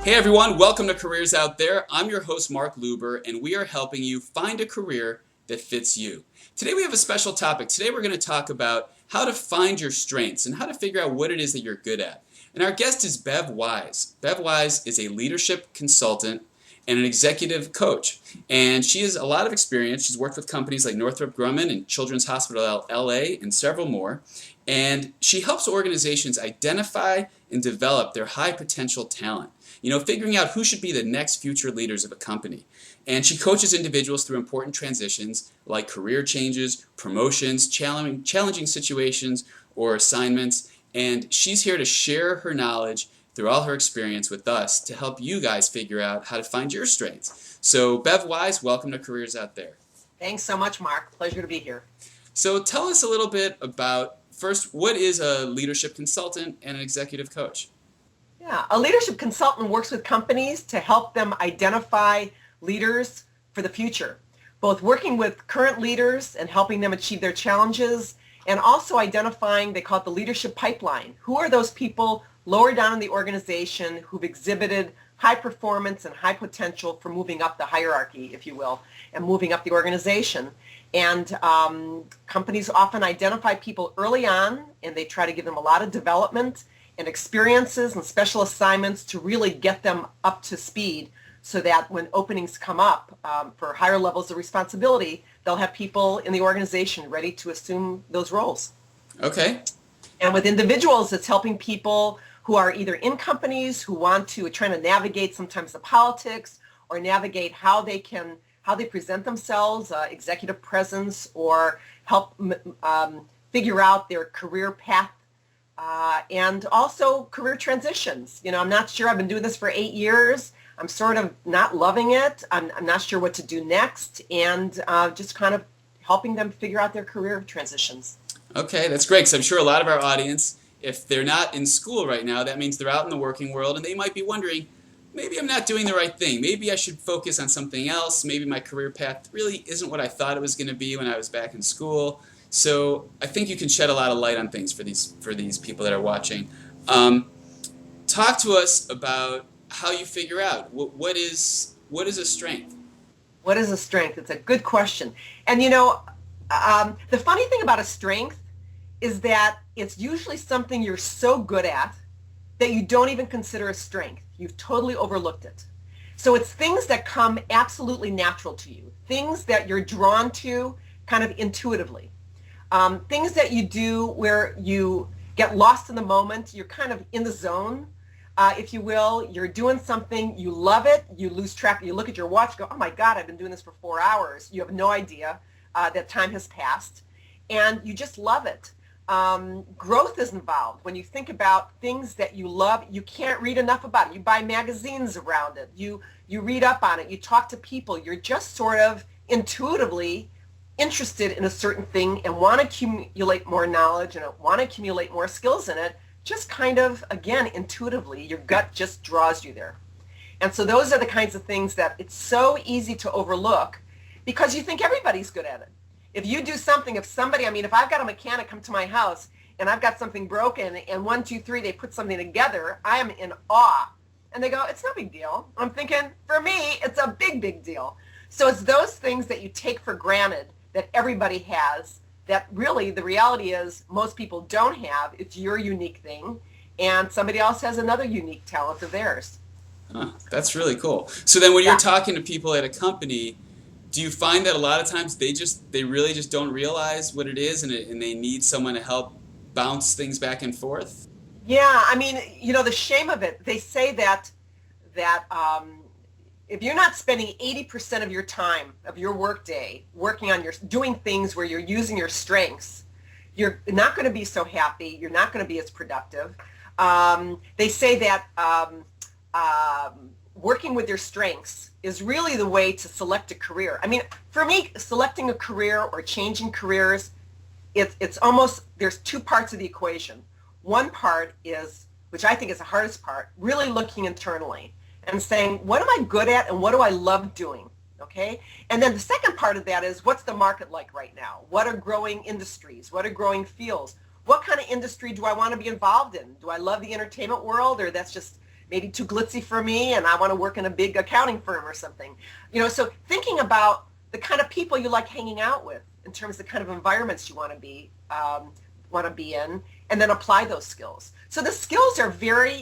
Hey everyone, welcome to Careers Out There. I'm your host, Mark Luber, and we are helping you find a career that fits you. Today we have a special topic. Today we're going to talk about how to find your strengths and how to figure out what it is that you're good at. And our guest is Bev Wise. Bev Wise is a leadership consultant and an executive coach. And she has a lot of experience. She's worked with companies like Northrop Grumman and Children's Hospital LA and several more. And she helps organizations identify and develop their high potential talent. Figuring out who should be the next future leaders of a company. And she coaches individuals through important transitions like career changes, promotions, challenging situations, or assignments. And she's here to share her knowledge through all her experience with us to help you guys figure out how to find your strengths. So Bev Wise, welcome to Careers Out There. Thanks so much, Mark. Pleasure to be here. So tell us a little bit about, first, what is a leadership consultant and an executive coach? Yeah, a leadership consultant works with companies to help them identify leaders for the future, both working with current leaders and helping them achieve their challenges, and also identifying, they call it the leadership pipeline. Who are those people lower down in the organization who've exhibited high performance and high potential for moving up the hierarchy, if you will, and moving up the organization? And companies often identify people early on, and they try to give them a lot of development and experiences and special assignments to really get them up to speed so that when openings come up for higher levels of responsibility, they'll have people in the organization ready to assume those roles. Okay. And with individuals, it's helping people who are either in companies who want to trying to navigate sometimes the politics or navigate how they present themselves, executive presence, or help figure out their career path. And also career transitions. I'm not sure. I've been doing this for 8 years. I'm sort of not loving it. I'm not sure what to do next, and just kind of helping them figure out their career transitions. Okay, that's great, because I'm sure a lot of our audience, if they're not in school right now, that means they're out in the working world, and they might be wondering, maybe I'm not doing the right thing. Maybe I should focus on something else. Maybe my career path really isn't what I thought it was going to be when I was back in school. So I think you can shed a lot of light on things for these people that are watching. Talk to us about how you figure out what is a strength. What is a strength? It's a good question. And the funny thing about a strength is that it's usually something you're so good at that you don't even consider a strength. You've totally overlooked it. So it's things that come absolutely natural to you, things that you're drawn to kind of intuitively. Things that you do where you get lost in the moment, you're kind of in the zone, if you will. You're doing something, you love it, you lose track, you look at your watch, go, oh my God, I've been doing this for 4 hours. You have no idea that time has passed, and you just love it. Growth is involved. When you think about things that you love, you can't read enough about it. You buy magazines around it. You read up on it. You talk to people. You're just sort of intuitively interested in a certain thing and want to accumulate more knowledge and want to accumulate more skills in it, just kind of, again, intuitively, your gut just draws you there. And so those are the kinds of things that it's so easy to overlook because you think everybody's good at it. If you do something, if I've got a mechanic come to my house and I've got something broken and 1, 2, 3, they put something together, I am in awe. And they go, it's no big deal. I'm thinking, for me, it's a big, big deal. So it's those things that you take for granted that everybody has, that really the reality is most people don't have. It's your unique thing, and somebody else has another unique talent of theirs. Huh, that's really cool. So then when you're talking to people at a company, do you find that a lot of times they really just don't realize what it is, and they need someone to help bounce things back and forth? Yeah, the shame of it, they say that if you're not spending 80% of your time, of your workday, working on doing things where you're using your strengths, you're not going to be so happy. You're not going to be as productive. They say that working with your strengths is really the way to select a career. For me, selecting a career or changing careers, it's almost, there's two parts of the equation. One part is, which I think is the hardest part, really looking internally and saying, what am I good at and what do I love doing? Okay? And then the second part of that is, what's the market like right now? What are growing industries? What are growing fields? What kind of industry do I want to be involved in? Do I love the entertainment world, or that's just maybe too glitzy for me, and I want to work in a big accounting firm or something. So thinking about the kind of people you like hanging out with in terms of the kind of environments you want to be in, and then apply those skills. So the skills are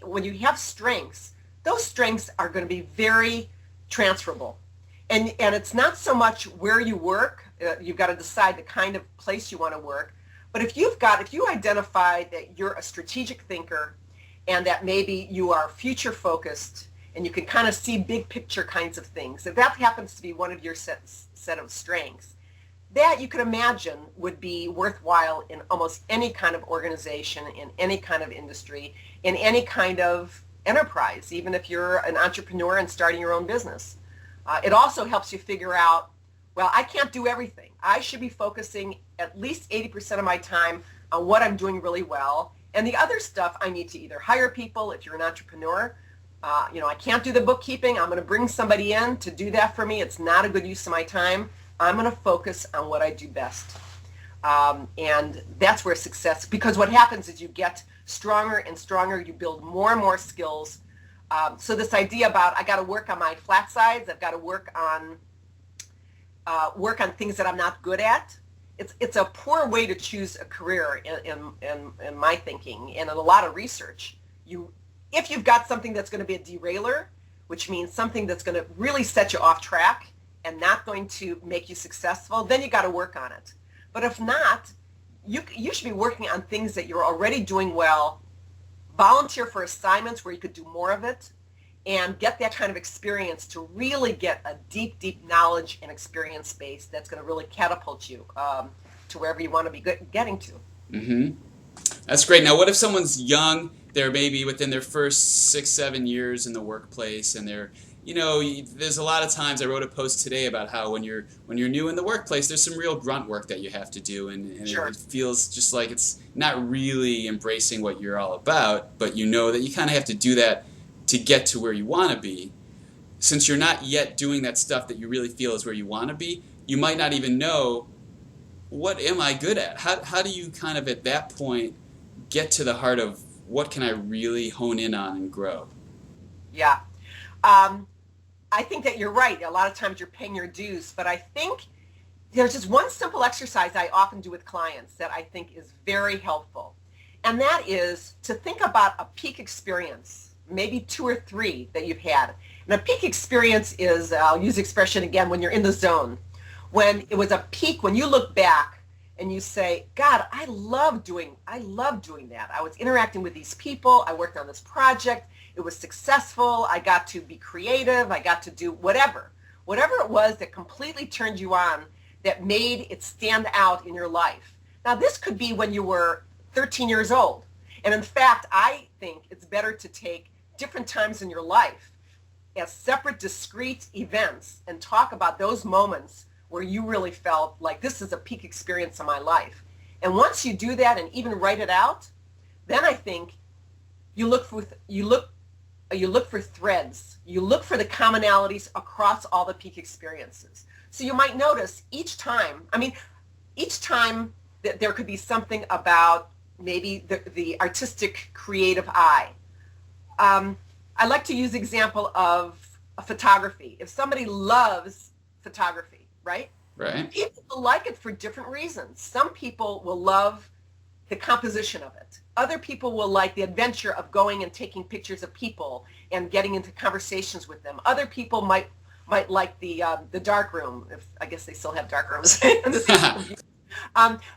when you have strengths, those strengths are going to be very transferable. And it's not so much where you work. You've got to decide the kind of place you want to work. But if you identify that you're a strategic thinker and that maybe you are future focused and you can kind of see big picture kinds of things, if that happens to be one of your set of strengths, that you could imagine would be worthwhile in almost any kind of organization, in any kind of industry, in any kind of enterprise, even if you're an entrepreneur and starting your own business. It also helps you figure out, well, I can't do everything. I should be focusing at least 80% of my time on what I'm doing really well. And the other stuff, I need to either hire people if you're an entrepreneur. I can't do the bookkeeping. I'm going to bring somebody in to do that for me. It's not a good use of my time. I'm going to focus on what I do best. And that's where success, because what happens is you get stronger and stronger. You build more and more skills. So this idea about I got to work on my flat sides, I've got to work on things that I'm not good at. It's a poor way to choose a career in my thinking and in a lot of research. If you've got something that's going to be a derailer, which means something that's going to really set you off track and not going to make you successful, then you got to work on it. But if not, you should be working on things that you're already doing well. Volunteer for assignments where you could do more of it and get that kind of experience to really get a deep, deep knowledge and experience base that's going to really catapult you to wherever you want to be getting to. Mm-hmm. That's great. Now, what if someone's young, they're maybe within their first 6-7 years in the workplace, and they're, there's a lot of times, I wrote a post today about how when you're new in the workplace, there's some real grunt work that you have to do, and Sure. It feels just like it's not really embracing what you're all about, but you know that you kind of have to do that to get to where you want to be. Since you're not yet doing that stuff that you really feel is where you want to be, you might not even know, what am I good at? How do you kind of at that point get to the heart of what can I really hone in on and grow? Yeah. I think that you're right. A lot of times you're paying your dues, but I think there's just one simple exercise I often do with clients that I think is very helpful. And that is to think about a peak experience, maybe 2 or 3 that you've had. And a peak experience is, I'll use the expression again, when you're in the zone. When it was a peak, when you look back and you say, God, I love doing that. I was interacting with these people. I worked on this project. It was successful. I got to be creative. I got to do whatever it was that completely turned you on, that made it stand out in your life. Now, this could be when you were 13 years old. And in fact, I think it's better to take different times in your life as separate, discrete events and talk about those moments where you really felt like this is a peak experience of my life. And once you do that and even write it out, then I think you look for threads. You look for the commonalities across all the peak experiences. So you might notice each time that there could be something about maybe the artistic, creative eye. I like to use the example of photography. If somebody loves photography, right? Right. People will like it for different reasons. Some people will love the composition of it. Other people will like the adventure of going and taking pictures of people and getting into conversations with them. Other people might like the dark room. I guess they still have dark rooms.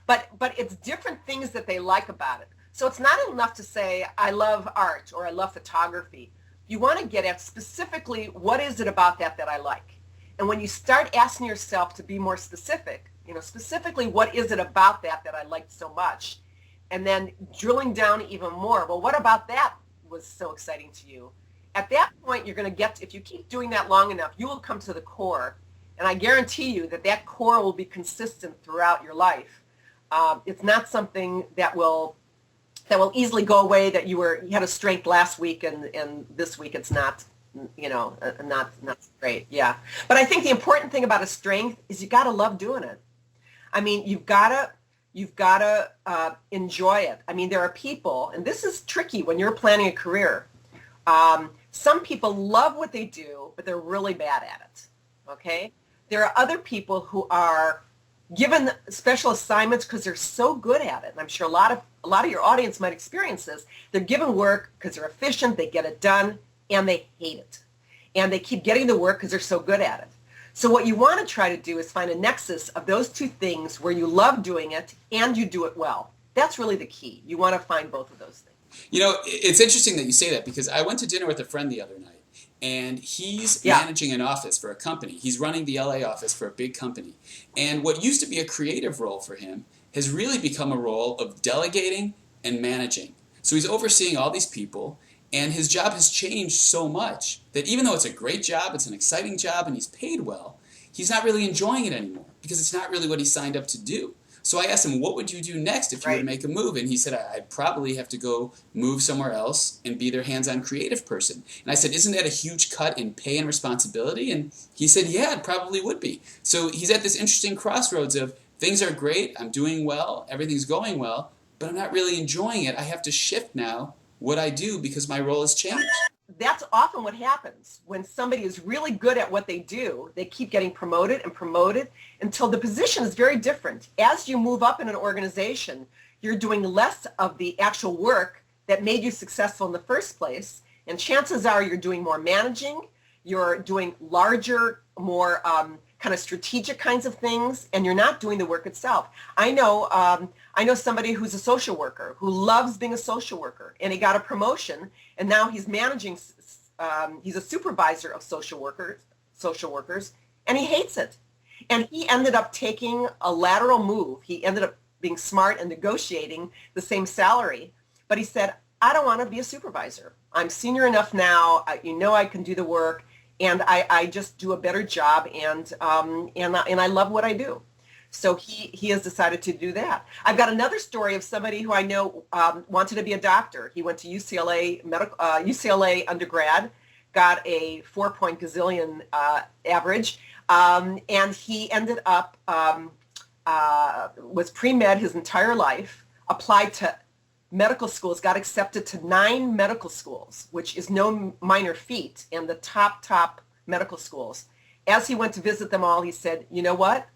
But it's different things that they like about it. So it's not enough to say, I love art or I love photography. You want to get at specifically, what is it about that I like? And when you start asking yourself to be more specific, specifically, what is it about that I liked so much? And then drilling down even more, well, what about that was so exciting to you? At that point, you're going to if you keep doing that long enough, you will come to the core. And I guarantee you that core will be consistent throughout your life. It's not something that will easily go away, that you had a strength last week and this week it's not, not great. Yeah. But I think the important thing about a strength is you got to love doing it. I mean, you've got to enjoy it. I mean, there are people, and this is tricky when you're planning a career. Some people love what they do, but they're really bad at it. Okay? There are other people who are given special assignments because they're so good at it. And I'm sure a lot of your audience might experience this. They're given work because they're efficient, they get it done, and they hate it. And they keep getting the work because they're so good at it. So what you want to try to do is find a nexus of those two things where you love doing it and you do it well. That's really the key. You want to find both of those things. You know, it's interesting that you say that because I went to dinner with a friend the other night, and he's managing an office for a company. He's running the LA office for a big company. And what used to be a creative role for him has really become a role of delegating and managing. So he's overseeing all these people, and his job has changed so much that even though it's a great job, it's an exciting job, and he's paid well, he's not really enjoying it anymore because it's not really what he signed up to do. So I asked him, what would you do next if you were to make a move? And he said, I'd probably have to go move somewhere else and be their hands-on creative person. And I said, isn't that a huge cut in pay and responsibility? And he said, yeah, it probably would be. So he's at this interesting crossroads of things are great, I'm doing well, everything's going well, but I'm not really enjoying it. I have to shift now what I do because my role has changed. That's often what happens when somebody is really good at what they do. They keep getting promoted and promoted until the position is very different. As you move up in an organization, you're doing less of the actual work that made you successful in the first place. And chances are you're doing more managing, you're doing larger, more kind of strategic kinds of things, and you're not doing the work itself. I know somebody who's a social worker who loves being a social worker, and he got a promotion, and now he's managing. He's a supervisor of social workers, and he hates it. And he ended up taking a lateral move. He ended up being smart and negotiating the same salary, but he said, "I don't want to be a supervisor. I'm senior enough now. I can do the work." And I just do a better job, and I love what I do. So he has decided to do that. I've got another story of somebody who I know wanted to be a doctor. He went to UCLA undergrad, got a 4-point gazillion average, and he ended up was pre-med his entire life, applied to medical schools, got accepted to 9 medical schools, which is no minor feat, and the top medical schools. As he went to visit them all, he said, you know what?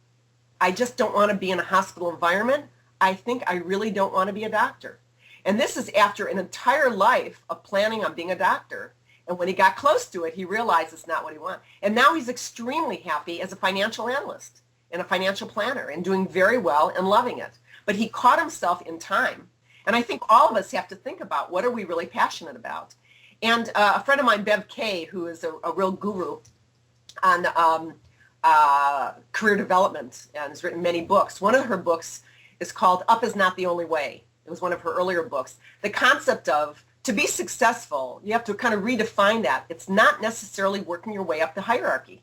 I just don't want to be in a hospital environment. I think I really don't want to be a doctor. And this is after an entire life of planning on being a doctor. And when he got close to it, he realized it's not what he wanted. And now he's extremely happy as a financial analyst and a financial planner and doing very well and loving it. But he caught himself in time. And I think all of us have to think about what are we really passionate about. And a friend of mine, Bev Kay, who is a real guru on career development and has written many books. One of her books is called Up is Not the Only Way. It was one of her earlier books. The concept of to be successful, you have to kind of redefine that. It's not necessarily working your way up the hierarchy.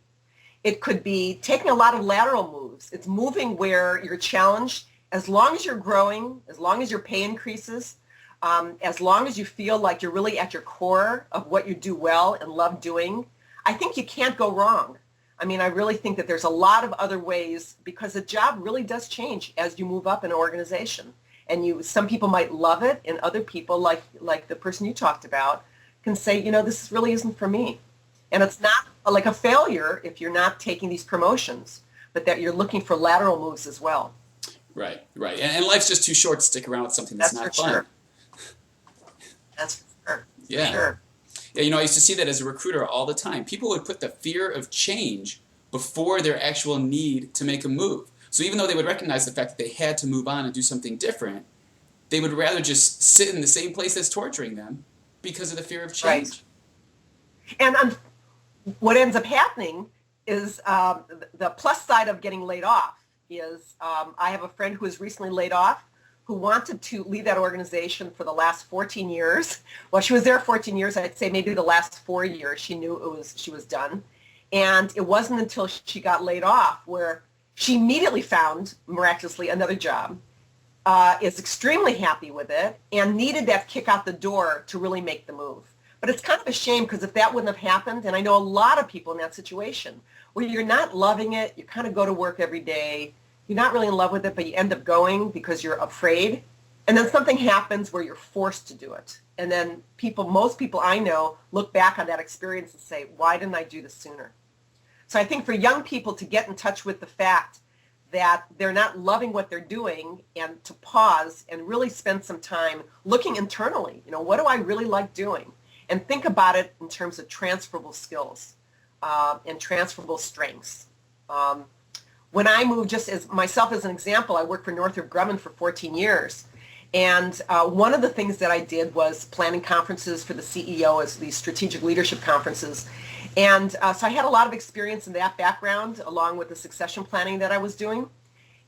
It could be taking a lot of lateral moves. It's moving where you're challenged. As long as you're growing, as long as your pay increases, as long as you feel like you're really at your core of what you do well and love doing, I think you can't go wrong. I mean, I really think that there's a lot of other ways because the job really does change as you move up in an organization. And some people might love it, and other people, like the person you talked about, can say, this really isn't for me. And it's not like a failure if you're not taking these promotions, but that you're looking for lateral moves as well. Right. And life's just too short to stick around with something that's not fun. Sure. That's for sure. Yeah. Sure. Yeah, I used to see that as a recruiter all the time. People would put the fear of change before their actual need to make a move. So even though they would recognize the fact that they had to move on and do something different, they would rather just sit in the same place that's torturing them because of the fear of change. Right. And what ends up happening is the plus side of getting laid off is I have a friend who was recently laid off who wanted to leave that organization for the last 14 years. Well, she was there 14 years. I'd say maybe the last 4 years she knew she was done. And it wasn't until she got laid off where she immediately found, miraculously, another job, is extremely happy with it, and needed that kick out the door to really make the move. But it's kind of a shame because if that wouldn't have happened, and I know a lot of people in that situation, where you're not loving it, you kind of go to work every day, you're not really in love with it, but you end up going because you're afraid, and then something happens where you're forced to do it. And then most people I know look back on that experience and say, why didn't I do this sooner? So I think for young people to get in touch with the fact that they're not loving what they're doing, and to pause and really spend some time looking internally, what do I really like doing? And think about it in terms of transferable skills and transferable strengths. When I moved, just as myself as an example, I worked for Northrop Grumman for 14 years. And one of the things that I did was planning conferences for the CEO, as these strategic leadership conferences. And so I had a lot of experience in that background, along with the succession planning that I was doing.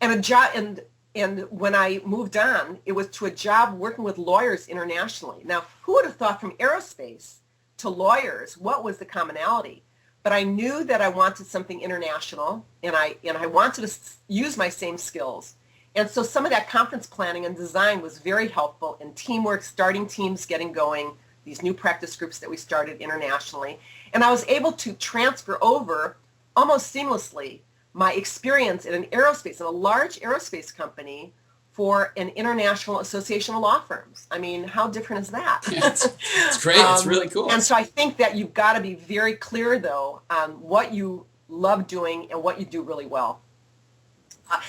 And and when I moved on, it was to a job working with lawyers internationally. Now, who would have thought from aerospace to lawyers, what was the commonality? But I knew that I wanted something international, and I wanted to use my same skills. And so some of that conference planning and design was very helpful in teamwork, starting teams, getting going, these new practice groups that we started internationally. And I was able to transfer over almost seamlessly my experience in in a large aerospace company, for an international association of law firms. I mean, how different is that? Yeah, it's great. It's really cool. And so I think that you've got to be very clear, though, on what you love doing and what you do really well.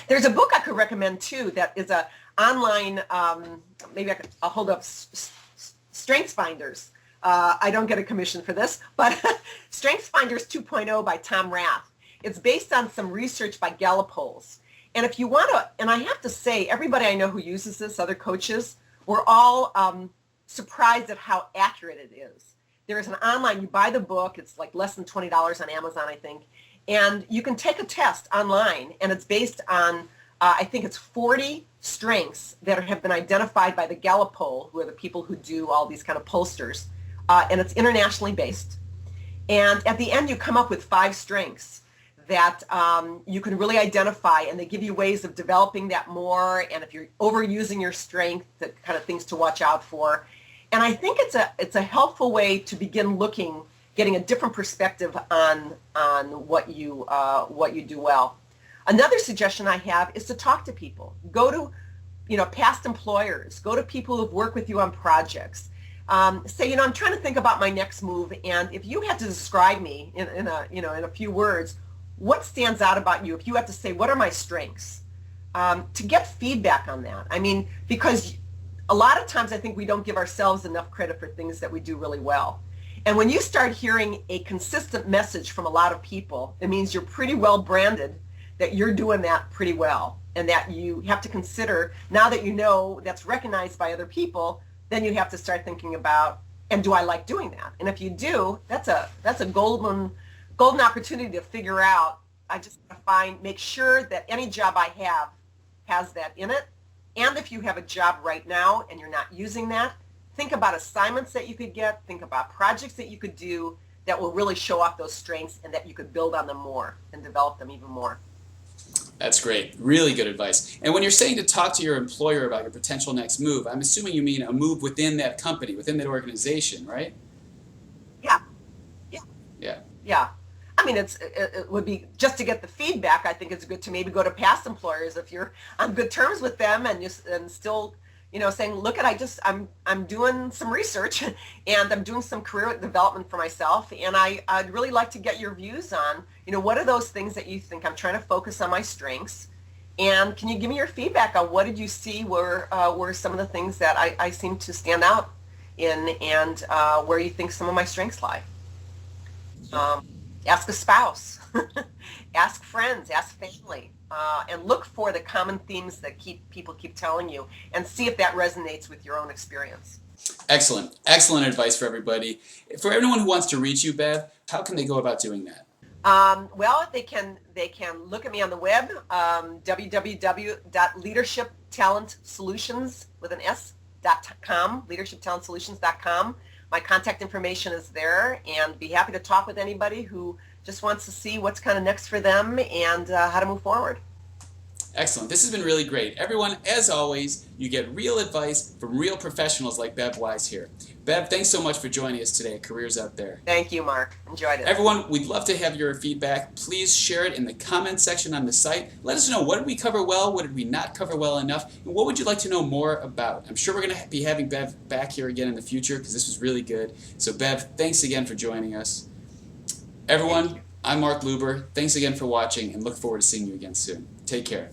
There's a book I could recommend, too, that is a online, I'll hold up Strengths Finders. I don't get a commission for this, but Strengths Finders 2.0 by Tom Rath. It's based on some research by Gallup polls. And if you want to, and I have to say, everybody I know who uses this, other coaches, we're all surprised at how accurate it is. There's an online, you buy the book, it's like less than $20 on Amazon, I think, and you can take a test online, and it's based on, I think it's 40 strengths that have been identified by the Gallup poll, who are the people who do all these kind of pollsters, and it's internationally based. And at the end, you come up with 5 strengths that you can really identify, and they give you ways of developing that more, and if you're overusing your strength, the kind of things to watch out for. And I think it's a helpful way to begin getting a different perspective on what you do well. Another suggestion I have is to talk to people. Go to past employers. Go to people who've worked with you on projects. Say, I'm trying to think about my next move, and if you had to describe me in a few words, what stands out about you? If you have to say, what are my strengths? To get feedback on that. I mean, because a lot of times I think we don't give ourselves enough credit for things that we do really well. And when you start hearing a consistent message from a lot of people, it means you're pretty well branded, that you're doing that pretty well, and that you have to consider, now that you know that's recognized by other people, then you have to start thinking about, and do I like doing that? And if you do, that's a golden opportunity to figure out. I just make sure that any job I have has that in it. And if you have a job right now and you're not using that, think about assignments that you could get, think about projects that you could do that will really show off those strengths, and that you could build on them more and develop them even more. That's great. Really good advice. And when you're saying to talk to your employer about your potential next move, I'm assuming you mean a move within that company, within that organization, right? Yeah. Yeah. I mean, it would be just to get the feedback. I think it's good to maybe go to past employers if you're on good terms with them, and still, saying, look, I'm doing some research and I'm doing some career development for myself, and I'd really like to get your views on, what are those things that you think I'm trying to focus on my strengths, and can you give me your feedback on what did you see were some of the things that I seem to stand out in, and where you think some of my strengths lie. Ask a spouse, ask friends, ask family, and look for the common themes that people keep telling you, and see if that resonates with your own experience. Excellent advice for everybody. For everyone who wants to reach you, Bev, how can they go about doing that? Well, they can look at me on the web, www.leadershiptalentsolutions.com, leadershiptalentsolutions.com. My contact information is there, and be happy to talk with anybody who just wants to see what's kind of next for them and how to move forward. Excellent. This has been really great. Everyone, as always, you get real advice from real professionals like Bev Wise here. Bev, thanks so much for joining us today at Careers Out There. Thank you, Mark. Enjoyed it. Everyone, we'd love to have your feedback. Please share it in the comment section on the site. Let us know, what did we cover well, what did we not cover well enough, and what would you like to know more about? I'm sure we're going to be having Bev back here again in the future because this was really good. So Bev, thanks again for joining us. Everyone, I'm Mark Luber. Thanks again for watching and look forward to seeing you again soon. Take care.